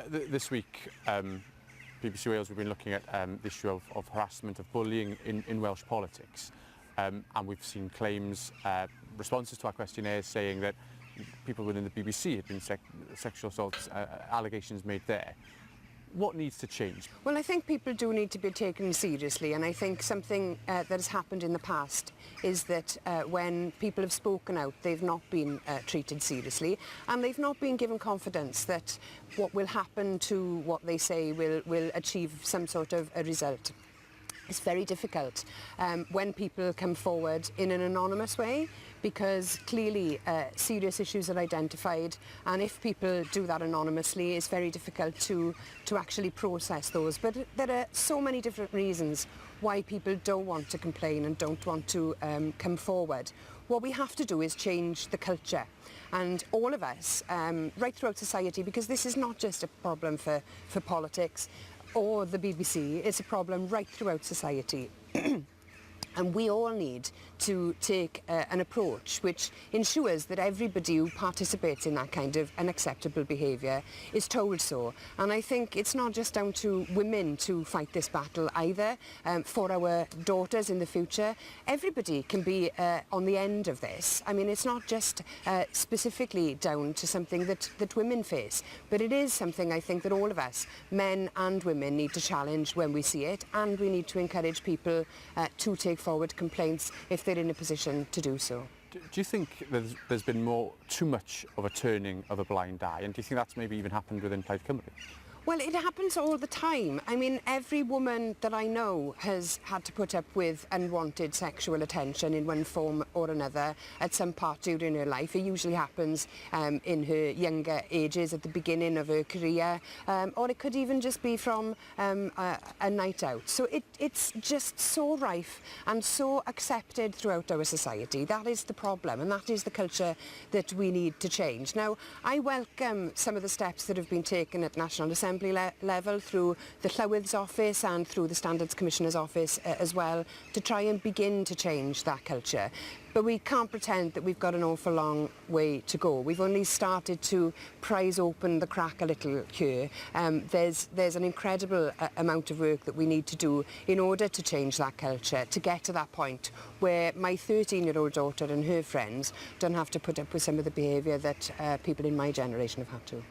This week, BBC Wales, we've been looking at the issue of harassment, of bullying in Welsh politics. And we've seen claims, responses to our questionnaires saying that people within the BBC had been sexual assault allegations made there. What needs to change? Well, I think people do need to be taken seriously, and I think something that has happened in the past is that when people have spoken out, they've not been treated seriously, and they've not been given confidence that what will happen to what they say will achieve some sort of a result. It's very difficult when people come forward in an anonymous way, because clearly serious issues are identified, and if people do that anonymously, it's very difficult to actually process those. But there are so many different reasons why people don't want to complain and don't want to come forward. What we have to do is change the culture, and all of us, right throughout society, because this is not just a problem for politics or the BBC, it's a problem right throughout society. And we all need to take an approach which ensures that everybody who participates in that kind of unacceptable behaviour is told so. And I think it's not just down to women to fight this battle either. For our daughters in the future, everybody can be on the end of this. I mean, it's not just specifically down to something that women face, but it is something I think that all of us, men and women, need to challenge when we see it, and we need to encourage people to take forward complaints if they're in a position to do so. Do you think there's been too much of a turning of a blind eye, and do you think that's maybe even happened within Plaid Cymru? Well, it happens all the time. I mean, every woman that I know has had to put up with unwanted sexual attention in one form or another at some part during her life. It usually happens in her younger ages, at the beginning of her career, or it could even just be from a night out. So it's just so rife and so accepted throughout our society. That is the problem, and that is the culture that we need to change. Now, I welcome some of the steps that have been taken at National Assembly level through the Llywydd's office and through the Standards Commissioner's office as well, to try and begin to change that culture. But we can't pretend that we've got an awful long way to go. We've only started to prise open the crack a little here. There's an incredible amount of work that we need to do in order to change that culture, to get to that point where my 13-year-old daughter and her friends don't have to put up with some of the behaviour that people in my generation have had to.